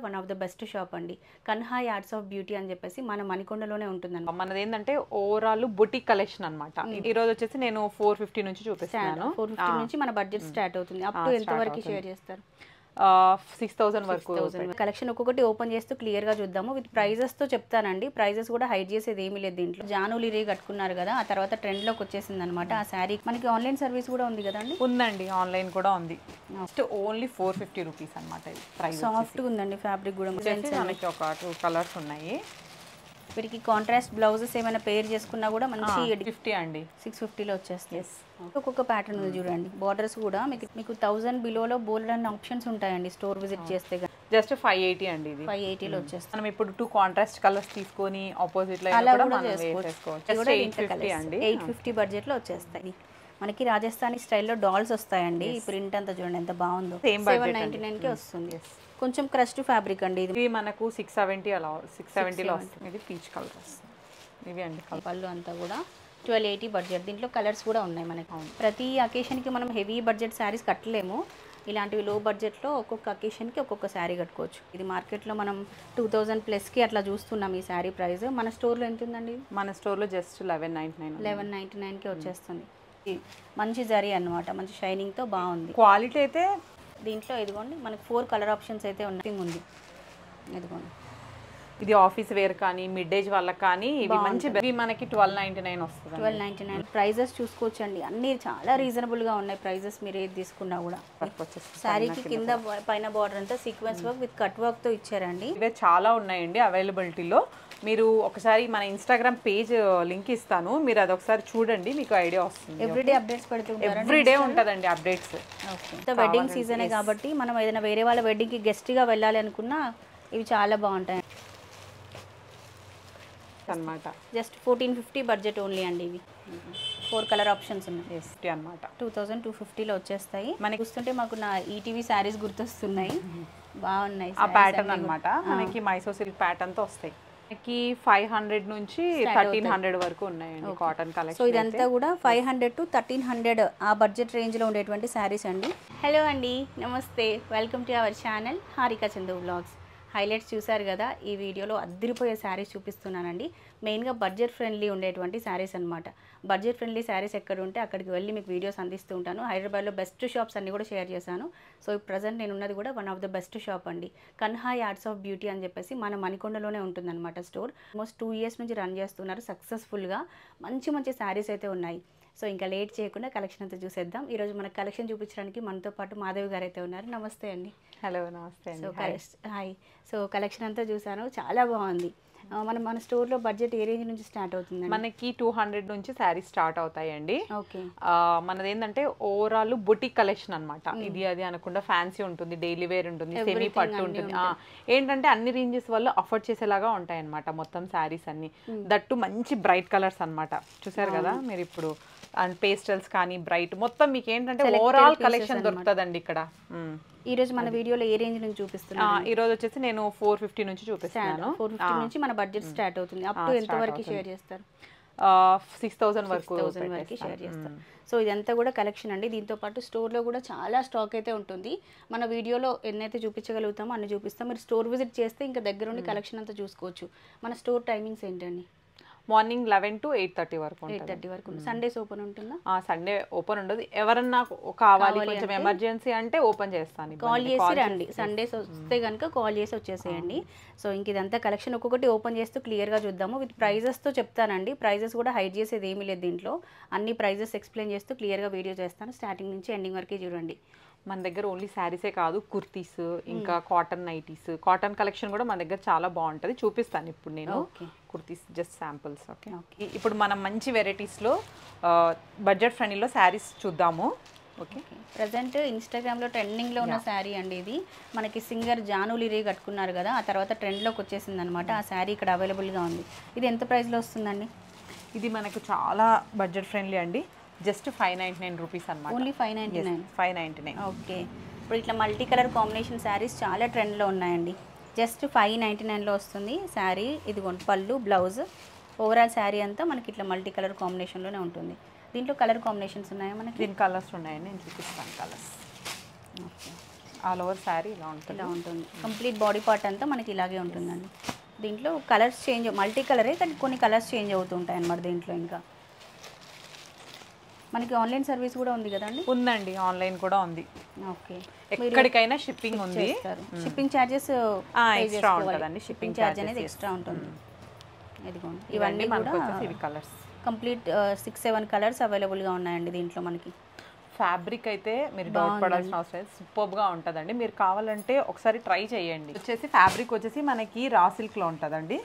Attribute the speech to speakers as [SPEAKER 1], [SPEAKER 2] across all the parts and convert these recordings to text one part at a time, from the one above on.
[SPEAKER 1] One of the best shop అండి. Kanha yards of beauty అని చెప్పేసి మన మణికొండలోనే ఉంటుందండి.
[SPEAKER 2] మనది ఏంటంటే ఓవరాల్ బుటిక్ కలెక్షన్ అన్నమాట. ఈ రోజు వచ్చేసి నేను 450 నుంచి చూపిస్తున్నాను.
[SPEAKER 1] 450 నుంచి మన బడ్జెట్ స్టార్ట్ అవుతుంది. అప్ టు ఎంత వరకు షేర్ చేస్తారు?
[SPEAKER 2] 6000 వరకు
[SPEAKER 1] కలెక్షన్ ఒక్కొక్కటి ఓపెన్ చేస్తూ క్లియర్ గా చూద్దాము. విత్ ప్రైజెస్ తో చెప్తానండి. ప్రైజెస్ కూడా హైడ్ చేసేది ఏమీ లేదు దీంట్లో. జానులిరీ కట్టుకున్నారు కదా, ఆ తర్వాత ట్రెండ్ లోకి వచ్చేసింది అనమాట ఆ శారీ. మనకి ఆన్లైన్ సర్వీస్ కూడా ఉంది కదండి?
[SPEAKER 2] ఉందండి, ఆన్లైన్ కూడా ఉంది. జస్ట్ ఓన్లీ 450 రూపీస్ అనమాట. ప్రైస్
[SPEAKER 1] సాఫ్ట్ గా ఉందండి, ఫ్యాబ్రిక్ కూడా.
[SPEAKER 2] మనకి ఒక 2 కలర్స్ ఉన్నాయి.
[SPEAKER 1] వీటికి కాంట్రాస్ట్ బ్లౌజెస్ ఏమైనా పేర్ చేసుకున్నా కూడా మంచి
[SPEAKER 2] 50 అండి,
[SPEAKER 1] 650లో వచ్చేస్తాయి. ఒక్కొక్క ప్యాటర్న్ ఉంది చూడండి. బార్డర్స్ కూడా మీకు 1000 బిలోలో బోల్డ్ అన్ని ఆప్షన్స్ ఉంటాయండి స్టోర్ విజిట్ చేస్తే.
[SPEAKER 2] జస్ట్ 580 అండి. ఇది
[SPEAKER 1] 580లో వచ్చేస్తాయి.
[SPEAKER 2] మనం ఇప్పుడు 2 కాంట్రాస్ట్ కలర్స్ తీసుకొని ఆపోజిట్ లో కూడా మనం వేసుకోవచ్చు.
[SPEAKER 1] 850 బడ్జెట్ లో వచ్చేస్తాయి. మనకి రాజస్థానీ స్టైల్లో డాల్స్ వస్తాయండి. ఈ ప్రింట్ అంతా చూడండి ఎంత బాగుందో. 799 కి వస్తుంది. కొంచెం క్రస్ట్ ఫ్యాబ్రిక్ అండి. ఇది
[SPEAKER 2] మనకు 670 అలా 670లో వస్తుంది. ఇది పీచ్ కలర్ వస్తుంది. ఇవి అండి
[SPEAKER 1] పళ్ళు అంతా కూడా 1280 బడ్జెట్. దీంట్లో కలర్స్ కూడా ఉన్నాయి మనకి. ప్రతి అకేషన్కి మనం హెవీ బడ్జెట్ శారీస్ కట్టలేము. ఇలాంటివి లో బడ్జెట్లో ఒక్కొక్క అకేషన్కి ఒక్కొక్క శారీ కట్టుకోవచ్చు. ఇది మార్కెట్లో మనం 2000+కి అట్లా చూస్తున్నాం ఈ శారీ ప్రైస్. మన స్టోర్లో ఎంత ఉందండి?
[SPEAKER 2] మన స్టోర్లో జస్ట్
[SPEAKER 1] 1199కి వచ్చేస్తుంది. మంచి జరీ అన్నమాట, మంచి షైనింగ్తో బాగుంది.
[SPEAKER 2] క్వాలిటీ అయితే
[SPEAKER 1] దీంట్లో ఇదిగోండి మనకి 4 కలర్ ఆప్షన్స్ అయితే ఉంది. ఇదిగోండి,
[SPEAKER 2] ఇది ఆఫీస్ వేర్ కానీ మిడ్ ఏజ్ వాళ్ళకి కానీ ఇవి మంచి. ఇవి మనకి 1299 వస్తుంది.
[SPEAKER 1] 1299. ప్రైజెస్ చూసుకోవచ్చండి, అన్ని చాలా రీజనబుల్గా ఉన్నాయి ప్రైజెస్. మీరు ఏది తీసుకున్నా కూడా. శారీకి కింద పైన బార్డర్ అంతా సీక్వెన్స్ వర్క్ విత్ కట్ వర్క్తో ఇచ్చారండి.
[SPEAKER 2] ఇవే చాలా ఉన్నాయండి అవైలబిలిటీలో. మీరు ఒకసారి మన ఇన్స్టాగ్రామ్ పేజ్ లింక్ ఇస్తాను, మీరు అది ఒకసారి చూడండి, మీకు ఐడియా వస్తుంది.
[SPEAKER 1] ఎవ్రీడే అప్డేట్స్ పెడుతుంటారు.
[SPEAKER 2] ఎవ్రీడే ఉంటుందండి అప్డేట్స్.
[SPEAKER 1] వెడ్డింగ్ సీజనే కాబట్టి మనం ఏదైనా వేరే వాళ్ళ వెడ్డింగ్కి గెస్ట్గా వెళ్ళాలి అనుకున్నా ఇవి చాలా బాగుంటాయి
[SPEAKER 2] అన్నమాట.
[SPEAKER 1] జస్ట్ 1450 బడ్జెట్ ఓన్లీ అండి. ఇవి 4 కలర్ ఆప్షన్స్ ఉన్నాయి
[SPEAKER 2] అన్నమాట.
[SPEAKER 1] 2250లో వచ్చేస్తాయి. మనకి చూస్తుంటే మాకు నా ఈటీవీ శారీస్ గుర్తొస్తున్నాయి. బాగున్నాయి
[SPEAKER 2] ఆ ప్యాటర్న్ అన్నమాట. మనకి మైసూర్ సిల్క్ ప్యాటర్న్ తో వస్తాయి. మనకి 500 నుంచి 1300 వరకు ఉన్నాయండి కాటన్ కలెక్షన్.
[SPEAKER 1] సో ఇదంతా కూడా 500 to 1300 ఆ బడ్జెట్ రేంజ్లో ఉండేటువంటి శారీస్ అండి. హలో అండి, నమస్తే, welcome to our channel Harika Chandu vlogs. Highlights చూసారు కదా. ఈ వీడియోలో అద్దరిపోయే శారీస్ చూపిస్తున్నానండి. మెయిన్గా బడ్జెట్ ఫ్రెండ్లీ ఉండేటువంటి శారీస్ అనమాట. బడ్జెట్ ఫ్రెండ్లీ శారీస్ ఎక్కడ ఉంటే అక్కడికి వెళ్ళి మీకు వీడియోస్ అందిస్తూ ఉంటాను. హైదరాబాద్లో బెస్ట్ షాప్స్ అన్నీ కూడా షేర్ చేశాను. సో ప్రజెంట్ నేను ఉన్నది కూడా one of the best shop అండి. కన్హా యార్డ్స్ ఆఫ్ బ్యూటీ అని చెప్పేసి మన మణికొండలోనే ఉంటుందన్నమాట స్టోర్. ఆల్మోస్ట్ 2 years నుంచి రన్ చేస్తున్నారు సక్సెస్ఫుల్గా. మంచి మంచి శారీస్ అయితే ఉన్నాయి. సో ఇంకా లేట్ చేయకుండా కలెక్షన్ అంతా చూసేద్దాం. ఈరోజు మనకు కలెక్షన్ చూపించడానికి మనతో పాటు మాధవి గారు అయితే ఉన్నారు. నమస్తే అండి.
[SPEAKER 2] హలో, నమస్తే.
[SPEAKER 1] So hi. సో కలెక్షన్ అంతా చూసాను, చాలా బాగుంది. మన స్టోర్లో బడ్జెట్ ఏ రేంజ్ నుంచి స్టార్ట్ అవుతుంది?
[SPEAKER 2] మనకి 200 నుంచి శారీస్ స్టార్ట్ అవుతాయండి.
[SPEAKER 1] ఓకే.
[SPEAKER 2] మనది ఏంటంటే ఓవరాల్ బుటిక్ కలెక్షన్ అనమాట. ఇది అది అనకుండా ఫ్యాన్సీ ఉంటుంది, డైలీ వేర్ ఉంటుంది, సెమీ పట్టు ఉంటుంది. ఏంటంటే అన్ని రేంజెస్ వల్ల అఫోర్డ్ చేసేలాగా ఉంటాయి అనమాట మొత్తం శారీస్ అన్ని. దట్టు మంచి బ్రైట్ కలర్స్ అనమాట. చూసారు కదా మీరు ఇప్పుడు. అండ్ పేస్టల్స్ కానీ బ్రైట్ మొత్తం మీకు ఏంటంటే ఓవరాల్ కలెక్షన్ దొరుకుతుందండి ఇక్కడ.
[SPEAKER 1] ఈ రోజు మన వీడియోలో ఏ రేంజ్ నుంచి చూపిస్తున్నాను?
[SPEAKER 2] ఈ రోజు వచ్చేసి నేను 450 నుంచి చూపిస్తాను.
[SPEAKER 1] 450 నుంచి మన బడ్జెట్ స్టార్ట్ అవుతుంది. అప్ టు ఎంత వరకు షేర్ చేస్తారు?
[SPEAKER 2] 6000 వరకు
[SPEAKER 1] షేర్ చేస్తారు. సో ఇదంతా కూడా కలెక్షన్ అండి. దీంతో పాటు స్టోర్లో కూడా చాలా స్టాక్ అయితే ఉంటుంది. మన వీడియోలో ఎన్నైతే చూపించగలుగుతామో అన్ని చూపిస్తాం. మీరు స్టోర్ విజిట్ చేస్తే ఇంకా దగ్గరుండి కలెక్షన్ అంతా చూసుకోవచ్చు. మన స్టోర్ టైమింగ్స్ ఏంటండి?
[SPEAKER 2] మార్నింగ్ 11 to 8:30 వరకు.
[SPEAKER 1] 8:30 వరకు. సండేస్ ఓపెన్ ఉంటుందా?
[SPEAKER 2] సండే ఓపెన్ ఉండదు. ఎవరన్నా కావాలి కొంచెం ఎమర్జెన్సీ అంటే ఓపెన్ చేస్తాను.
[SPEAKER 1] కాల్ చేసి రండి. సండేస్ వస్తే కనుక కాల్ చేసి వచ్చేసేయండి. సో ఇంక ఇదంతా కలెక్షన్ ఒక్కొక్కటి ఓపెన్ చేస్తూ క్లియర్గా చూద్దాము. విత్ ప్రైజెస్తో చెప్తానండి. ప్రైజెస్ కూడా హైడ్ చేసేది ఏమీ లేదు దీంట్లో. అన్ని ప్రైజెస్ ఎక్స్ప్లెయిన్ చేస్తూ క్లియర్గా వీడియో చేస్తాను. స్టార్టింగ్ నుంచి ఎండింగ్ వరకు చూడండి.
[SPEAKER 2] మన దగ్గర ఓన్లీ శారీసే కాదు, కుర్తీస్, ఇంకా కాటన్ నైటీస్, కాటన్ కలెక్షన్ కూడా మన దగ్గర చాలా బాగుంటుంది. చూపిస్తాను ఇప్పుడు నేను కుర్తీస్, జస్ట్ శాంపుల్స్. ఓకే. ఇప్పుడు మనం మంచి వెరైటీస్లో బడ్జెట్ ఫ్రెండ్లీలో శారీస్ చూద్దాము. ఓకే.
[SPEAKER 1] ప్రజెంట్ ఇన్స్టాగ్రామ్లో ట్రెండింగ్లో ఉన్న శారీ అండి ఇది. మనకి సింగర్ జానులిరీ కట్టుకున్నారు కదా, ఆ తర్వాత ట్రెండ్లోకి వచ్చేసింది అనమాట. ఆ శారీ ఇక్కడ అవైలబుల్గా ఉంది. ఇది ఎంత ప్రైస్లో వస్తుందండి?
[SPEAKER 2] ఇది మనకు చాలా బడ్జెట్ ఫ్రెండ్లీ అండి. జస్ట్ 599 రూపీస్ అనమాట.
[SPEAKER 1] ఓన్లీ 599. ఓకే. ఇప్పుడు ఇట్లా మల్టీ కలర్ కాంబినేషన్ శారీస్ చాలా ట్రెండ్లో ఉన్నాయండి. జస్ట్ 599లో వస్తుంది శారీ. ఇదిగోండి పళ్ళు, బ్లౌజ్, ఓవరాల్ శారీ అంతా మనకి ఇట్లా మల్టీ కలర్ కాంబినేషన్లోనే ఉంటుంది. దీంట్లో కలర్ కాంబినేషన్స్ ఉన్నాయా మనకి?
[SPEAKER 2] దీని కలర్స్ ఉన్నాయండి, నేను చూపిస్తాను colours.
[SPEAKER 1] Okay.
[SPEAKER 2] All over sari ఇలా ఉంటుంది.
[SPEAKER 1] ఇలా ఉంటుంది. కంప్లీట్ బాడీ పార్ట్ అంతా మనకి ఇలాగే ఉంటుందండి. దీంట్లో కలర్స్ చేంజ్, మల్టీ కలరే కానీ కొన్ని కలర్స్ చేంజ్ అవుతూ ఉంటాయి అన్నమాట దీంట్లో. ఇంకా మనకి ఆన్లైన్ సర్వీస్ కూడా ఉంది కదండి?
[SPEAKER 2] ఉందండి, ఆన్లైన్ కూడా ఉంది.
[SPEAKER 1] ఓకే,
[SPEAKER 2] ఎక్కడికైనా షిప్పింగ్ ఉంది.
[SPEAKER 1] షిప్పింగ్ ఛార్జెస్
[SPEAKER 2] ఎక్స్ట్రా ఉంటుందండి.
[SPEAKER 1] షిప్పింగ్ ఛార్జ్ అనేది ఎక్స్ట్రా ఉంటుంది. ఇదిగోండి, ఇవన్నీ కూడా
[SPEAKER 2] ఇవి కలర్స్
[SPEAKER 1] కంప్లీట్ 6-7 కలర్స్ అవైలబుల్గా ఉన్నాయండి దీంట్లో మనకి.
[SPEAKER 2] ఫ్యాబ్రిక్ అయితే మీరు డౌట్ పడాల్సిన అవసరం లేదు, సూపర్గా ఉంటుందండి. మీరు కావాలంటే ఒకసారి ట్రై చేయండి. వచ్చేసి ఫ్యాబ్రిక్ వచ్చేసి మనకి రా సిల్క్లో ఉంటుందండి.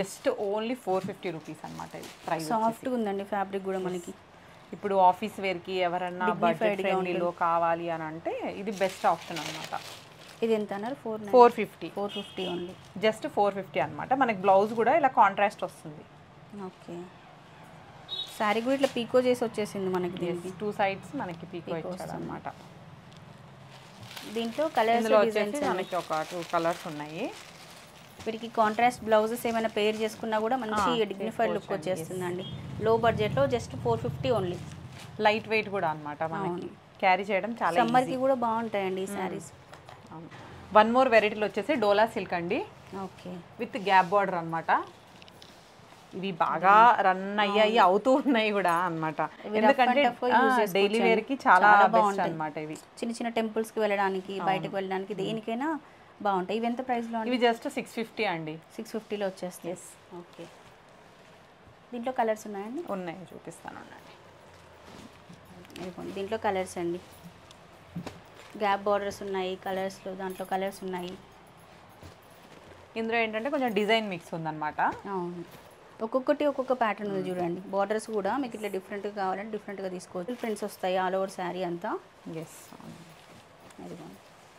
[SPEAKER 2] జస్ట్ ఓన్లీ 450 రూపీస్ అనమాట. ఇది ప్రైస్
[SPEAKER 1] సాఫ్ట్గా ఉందండి ఫ్యాబ్రిక్ కూడా మనకి.
[SPEAKER 2] ఇప్పుడు ఆఫీస్ వేర్కి ఎవరన్నా బడ్జెట్ ఫ్రెండ్లీలో కావాలి అని అంటే ఇది బెస్ట్ ఆప్షన్ అనమాట.
[SPEAKER 1] ఇది ఎంత అన్నారు?
[SPEAKER 2] 450
[SPEAKER 1] ఓన్లీ.
[SPEAKER 2] జస్ట్ 450 అనమాట. మనకి బ్లౌజ్ కూడా ఇలా కాంట్రాస్ట్ వస్తుంది.
[SPEAKER 1] ఓకే, శారీ కూడా ఇట్లా పీకో చేసి వచ్చేసింది మనకి. దీనికి
[SPEAKER 2] 2 సైడ్స్ మనకి పీకో ఇచ్చాడు అనమాట.
[SPEAKER 1] దీంట్లో కలర్స్
[SPEAKER 2] వచ్చేసి మనకి ఒక 2 కలర్స్ ఉన్నాయి.
[SPEAKER 1] వీటికి కాంట్రాస్ట్ బ్లౌజెస్ ఏమైనా పేర్ చేసుకున్నా కూడా మంచి డిగ్నిఫైడ్ లుక్ వచ్చేస్తుందండి. లో బడ్జెట్లో జస్ట్ 450 ఓన్లీ.
[SPEAKER 2] లైట్ వెయిట్ కూడా అనమాట, మనకి క్యారీ చేయడం చాలా
[SPEAKER 1] సమ్మర్కి కూడా బాగుంటాయండి ఈ శారీస్.
[SPEAKER 2] వన్ మోర్ వెరైటీలు వచ్చేసి డోలా సిల్క్ అండి.
[SPEAKER 1] ఓకే,
[SPEAKER 2] విత్ గ్యాప్ బార్డర్ అనమాట. ఇవి బాగా రన్ అయ్యాయి, అవుతూ ఉన్నాయి కూడా అనమాట. ఎందుకంటే డైలీ వేర్ కి చాలా బెస్ట్ అనమాట. ఇవి
[SPEAKER 1] చిన్న చిన్న టెంపుల్స్ కి వెళ్ళడానికి, బయటకు వెళ్ళడానికి, దేనికైనా బాగుంటాయి. ఇవి ఎంత ప్రైస్ లో?
[SPEAKER 2] ఇవి జస్ట్ 650 అండి.
[SPEAKER 1] 650లో వచ్చేస్తాయి. ఓకే, దీంట్లో కలర్స్ ఉన్నాయండి?
[SPEAKER 2] ఉన్నాయి, చూపిస్తాను అండి.
[SPEAKER 1] దీంట్లో కలర్స్ అండి, గ్యాప్ బార్డర్స్ ఉన్నాయి కలర్స్లో. దాంట్లో కలర్స్ ఉన్నాయి.
[SPEAKER 2] ఇందులో ఏంటంటే కొంచెం డిజైన్ మిక్స్ ఉందన్నమాట.
[SPEAKER 1] అవును, ఒక్కొక్కటి ఒక్కొక్క ప్యాటర్న్ ఉంది చూడండి. బార్డర్స్ కూడా మీకు ఇట్లా డిఫరెంట్గా కావాలంటే డిఫరెంట్గా తీసుకోవచ్చు. ప్రింట్స్ వస్తాయి ఆల్ ఓవర్ శారీ అంతా.